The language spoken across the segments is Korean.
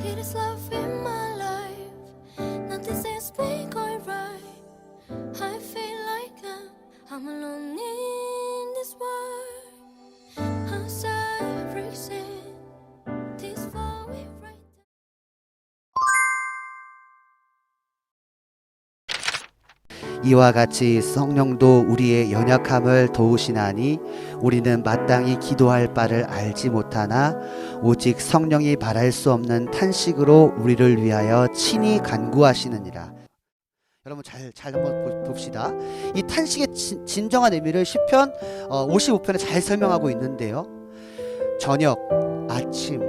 It is love in my life. Nothing seems to be going right. I feel like I'm alone in this world. Outside breaks in. This fall we right. 이와 같이 성령도 우리의 연약함을 도우시나니 우리는 마땅히 기도할 바를 알지 못하나 오직 성령이 말할 수 없는 탄식으로 우리를 위하여 친히 간구하시느니라. 여러분 잘 한번 봅시다. 이 탄식의 진정한 의미를 시편 55편에 잘 설명하고 있는데요. 저녁, 아침,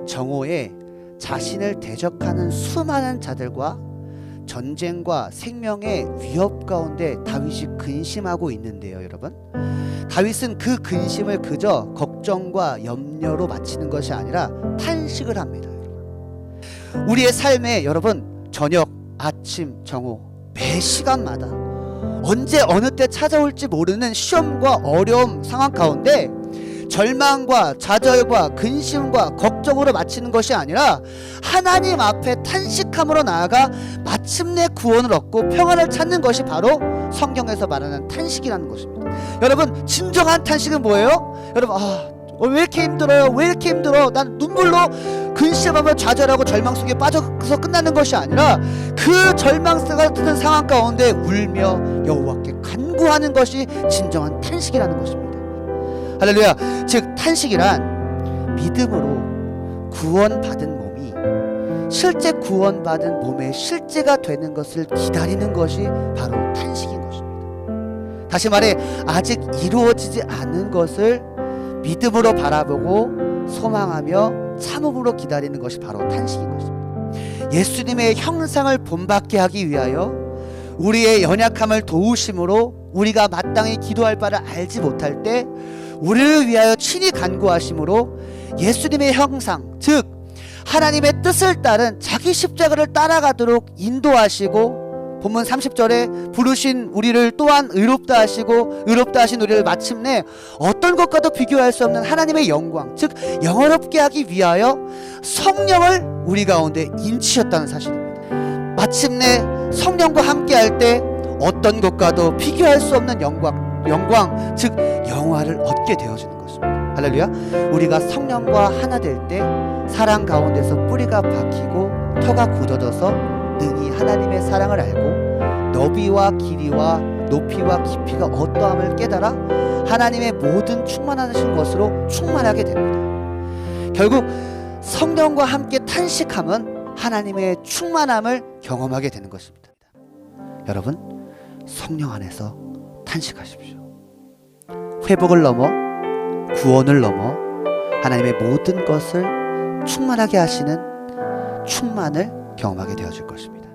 정오에 자신을 대적하는 수많은 자들과 전쟁과 생명의 위협 가운데 다윗이 근심하고 있는데요, 여러분. 다윗은 그 근심을 그저 걱정과 염려로 마치는 것이 아니라 탄식을 합니다. 우리의 삶에 여러분 저녁, 아침, 정오 매 시간마다 언제 어느 때 찾아올지 모르는 시험과 어려움 상황 가운데 절망과 좌절과 근심과 걱정으로 마치는 것이 아니라 하나님 앞에 탄식함으로 나아가 마침내 구원을 얻고 평안을 찾는 것이 바로 성경에서 말하는 탄식이라는 것입니다. 여러분 진정한 탄식은 뭐예요? 여러분 왜 이렇게 힘들어요? 왜 이렇게 힘들어? 난 눈물로 근심하며 좌절하고 절망 속에 빠져서 끝나는 것이 아니라 그 절망 같은 상황 가운데 울며 여호와께 간구하는 것이 진정한 탄식이라는 것입니다. 할렐루야. 즉 탄식이란 믿음으로 구원받은 몸이 실제 구원받은 몸의 실제가 되는 것을 기다리는 것이 바로 탄식인 것입니다. 다시 말해 아직 이루어지지 않은 것을 믿음으로 바라보고 소망하며 참음으로 기다리는 것이 바로 탄식인 것입니다. 예수님의 형상을 본받게 하기 위하여 우리의 연약함을 도우심으로 우리가 마땅히 기도할 바를 알지 못할 때 우리를 위하여 친히 간구하심으로 예수님의 형상, 즉 하나님의 뜻을 따른 자기 십자가를 따라가도록 인도하시고 본문 30절에 부르신 우리를 또한 의롭다 하시고 의롭다 하신 우리를 마침내 어떤 것과도 비교할 수 없는 하나님의 영광, 즉 영화롭게 하기 위하여 성령을 우리 가운데 인치셨다는 사실입니다. 마침내 성령과 함께 할 때 어떤 것과도 비교할 수 없는 영광, 즉 영화를 얻게 되어지는 것입니다. 할렐루야. 우리가 성령과 하나 될 때 사랑 가운데서 뿌리가 박히고 터가 굳어져서 능히 하나님의 사랑을 알고 너비와 길이와 높이와 깊이가 어떠함을 깨달아 하나님의 모든 충만하신 것으로 충만하게 됩니다. 결국 성령과 함께 탄식함은 하나님의 충만함을 경험하게 되는 것입니다. 여러분 성령 안에서 탄식하십시오. 회복을 넘어 구원을 넘어 하나님의 모든 것을 충만하게 하시는 충만을 경험하게 되어질 것입니다.